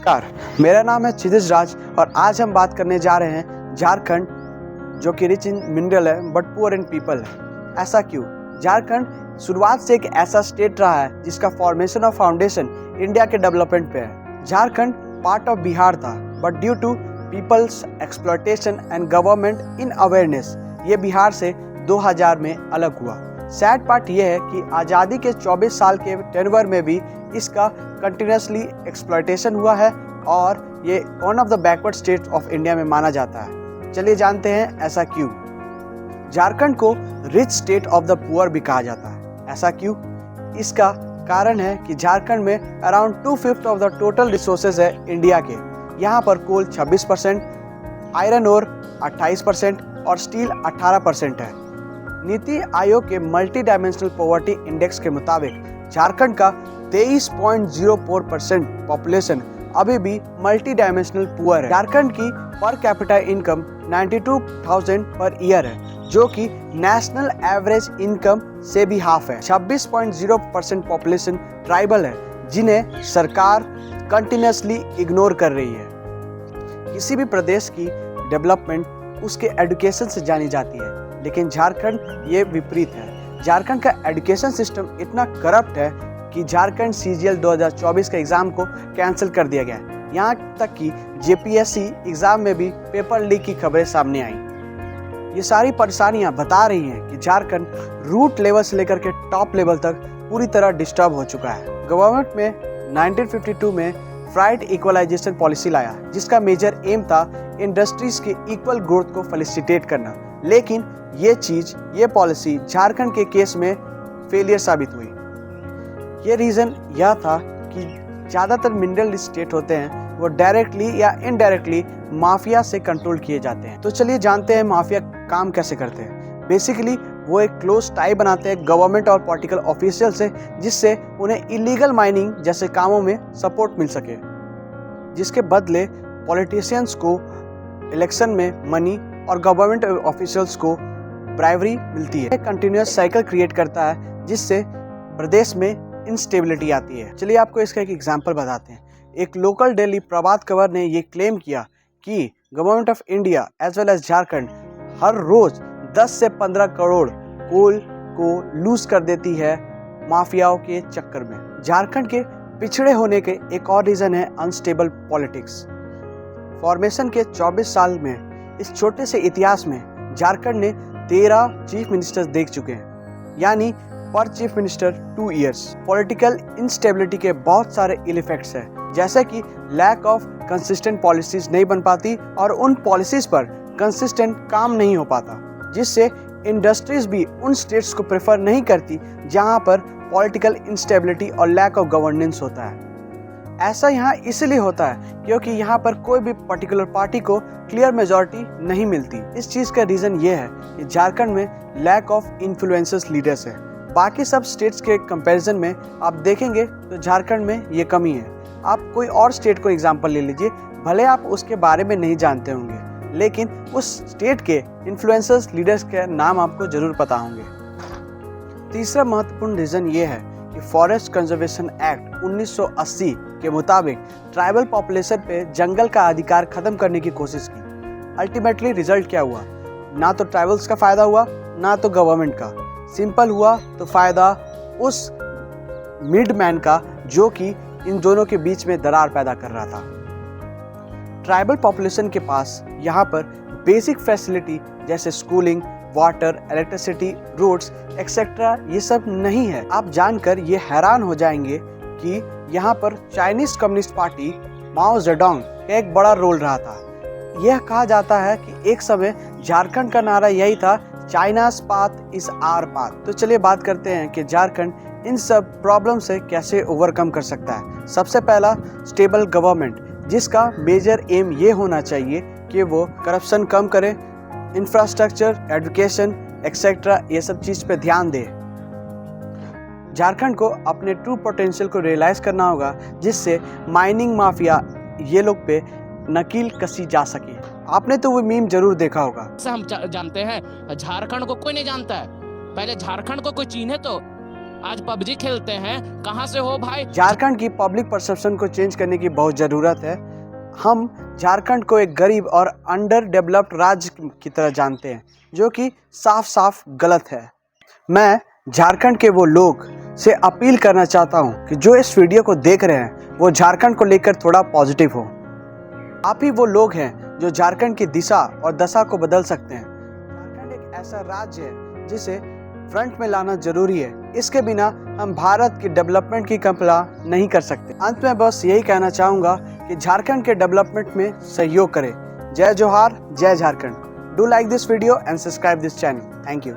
नमस्कार, मेरा नाम है क्षितिज राज और आज हम बात करने जा रहे हैं झारखंड, जो कि रिच इन मिनरल है बट पुअर इन पीपल है। ऐसा क्यों? झारखंड शुरुआत से एक ऐसा स्टेट रहा है जिसका फॉर्मेशन और फाउंडेशन इंडिया के डेवलपमेंट पे है। झारखंड पार्ट ऑफ बिहार था, but due to peoples exploitation and government in awareness ये बिहार से 2000 में अलग हुआ। सैड पार्ट ये है कि आज़ादी के 24 साल के टेन्योर में भी इसका कंटिन्यूसली एक्सप्लॉयटेशन हुआ है और ये one of the backward states of India में माना जाता है। चलिए जानते हैं ऐसा क्यों। झारखंड को rich state of the poor भी कहा जाता है। ऐसा क्यों? इसका कारण है कि झारखंड में around 2/5 of the total resources है इंडिया के। यहाँ पर कोल 26%, आयरन ओर 28% और स्टील 18% है। नीति आयोग के मल्टी डायमेंशनल पॉवर्टी इंडेक्स के मुताबिक झारखंड का 23.04% पॉपुलेशन अभी भी मल्टी डायमेंशनल पुअर है। झारखंड की per capita income 92,000 per year है, जो कि नेशनल एवरेज इनकम से भी हाफ है। 26.0% पॉपुलेशन ट्राइबल है, जिन्हें सरकार कंटिन्यूसली इग्नोर कर रही है। किसी भी प्रदेश की डेवलपमेंट उसके एजुकेशन से जानी जाती है, लेकिन झारखंड ये विपरीत है। झारखंड का एजुकेशन सिस्टम इतना करप्ट है कि झारखंड CGL 2024 के एग्ज़ाम को कैंसिल कर दिया गया है। यहाँ तक कि JPSC एग्ज़ाम में भी पेपर लीक की खबरें सामने आई। ये सारी परेशानियाँ बता रही हैं कि झारखंड रूट लेवल से लेकर के टॉप लेवल तक पूरी तरह डिस्टर्ब हो चुका है। गवर्नमेंट में 1952 में फ्राइड इक्वलाइजेशन पॉलिसी लाया, जिसका मेजर एम था इंडस्ट्रीज के इक्वल ग्रोथ को फैसिलिटेट करना। लेकिन ये पॉलिसी झारखंड के केस में फेलियर साबित हुई। ये रीज़न यह था कि ज़्यादातर मिनरल स्टेट होते हैं वो डायरेक्टली या इनडायरेक्टली माफिया से कंट्रोल किए जाते हैं। तो चलिए जानते हैं माफिया काम कैसे करते हैं। बेसिकली वो एक क्लोज टाई बनाते हैं गवर्नमेंट और पॉलिटिकल ऑफिशियल से, जिससे उन्हें इलीगल माइनिंग जैसे कामों में सपोर्ट मिल सके, जिसके बदले पॉलिटिशियंस को इलेक्शन में मनी और गवर्नमेंट ऑफिशियल्स को ब्राइवरी मिलती है। कंटिन्यूस साइकिल क्रिएट करता है, जिससे प्रदेश में इंस्टेबिलिटी आती है। चलिए आपको इसका एक एग्जांपल बताते हैं। एक लोकल डेली प्रभात खबर ने ये क्लेम किया कि government of India as well as Jharkhand हर रोज 10 से 15 करोड़ कोल को लूज कर देती है माफियाओं के चक्कर में। झारखंड के पिछड़े होने के एक और रीजन है अनस्टेबल पॉलिटिक्स। फॉर्मेशन के 24 साल में इस छोटे से इतिहास में झारखंड ने 13 चीफ मिनिस्टर्स देख चुके हैं, यानी पर chief minister 2 years. Political instability के बहुत सारे इल इफेक्ट्स हैं, जैसे कि लैक ऑफ कंसिस्टेंट पॉलिसीज नहीं बन पाती और उन पॉलिसीज पर कंसिस्टेंट काम नहीं हो पाता, जिससे इंडस्ट्रीज भी उन स्टेट्स को प्रेफर नहीं करती जहां पर पॉलिटिकल इंस्टेबिलिटी और लैक ऑफ गवर्नेंस होता है। ऐसा यहाँ इसलिए होता है क्योंकि यहाँ पर कोई भी पर्टिकुलर पार्टी को क्लियर मेजॉरिटी नहीं मिलती। इस चीज़ का रीज़न ये है कि झारखंड में लैक ऑफ इन्फ्लुएंसर्स लीडर्स है। बाकी सब स्टेट्स के कंपैरिजन में आप देखेंगे तो झारखंड में ये कमी है। आप कोई और स्टेट को एग्जांपल ले लीजिए, भले आप उसके बारे में नहीं जानते होंगे, लेकिन उस स्टेट के इन्फ्लुएंसर्स लीडर्स के नाम आपको जरूर पता होंगे। तीसरा महत्वपूर्ण रीज़न ये है कि फॉरेस्ट कंजर्वेशन एक्ट 1980 के मुताबिक ट्राइबल पॉपुलेशन पे जंगल का अधिकार खत्म करने की कोशिश की। अल्टीमेटली रिजल्ट क्या हुआ? ना तो ट्राइबल्स का फायदा हुआ, ना तो गवर्नमेंट का। सिंपल हुआ तो फायदा उस मिड मैन का, जो कि इन दोनों के बीच में दरार पैदा कर रहा था। ट्राइबल पॉपुलेशन के पास यहाँ पर बेसिक फैसिलिटी जैसे schooling, water, electricity, roads etcetera ये सब नहीं है। आप जानकर ये हैरान हो जाएंगे कि यहाँ पर चाइनीज कम्युनिस्ट पार्टी माओ जेडोंग का एक बड़ा रोल रहा था। यह कहा जाता है कि एक समय झारखंड का नारा यही था, China's path is our path. तो चलिए बात करते हैं कि झारखंड इन सब प्रॉब्लम से कैसे ओवरकम कर सकता है। सबसे पहला, स्टेबल गवर्नमेंट, जिसका मेजर एम ये होना चाहिए कि वो करप्शन कम करे, इंफ्रास्ट्रक्चर, एजुकेशन एक्सेट्रा ये सब चीज़ पे ध्यान दे। झारखंड को अपने ट्रू पोटेंशियल को रियलाइज करना होगा, जिससे माइनिंग माफिया ये लोग पे नकील कसी जा सके। आपने तो वो मीम जरूर देखा होगा। हम जानते हैं झारखंड को कोई नहीं जानता है, पहले झारखंड को कोई चीन्हे तो आज पबजी खेलते हैं। कहाँ से हो भाई? झारखंड की पब्लिक परसेप्शन को चेंज करने की बहुत ज़रूरत है। हम झारखंड को एक गरीब और अंडर डेवलप्ड राज्य की तरह जानते हैं, जो कि साफ साफ गलत है। मैं झारखंड के वो लोग से अपील करना चाहता हूँ कि जो इस वीडियो को देख रहे हैं वो झारखंड को लेकर थोड़ा पॉजिटिव हो। आप ही वो लोग हैं जो झारखंड की दिशा और दशा को बदल सकते हैं। झारखंड एक ऐसा राज्य है जिसे फ्रंट में लाना जरूरी है। इसके बिना हम भारत की डेवलपमेंट की कल्पना नहीं कर सकते। अंत में बस यही कहना चाहूँगा कि झारखंड के डेवलपमेंट में सहयोग करें। जय जोहार, जय Jharkhand. Do like this video and subscribe this channel. Thank you.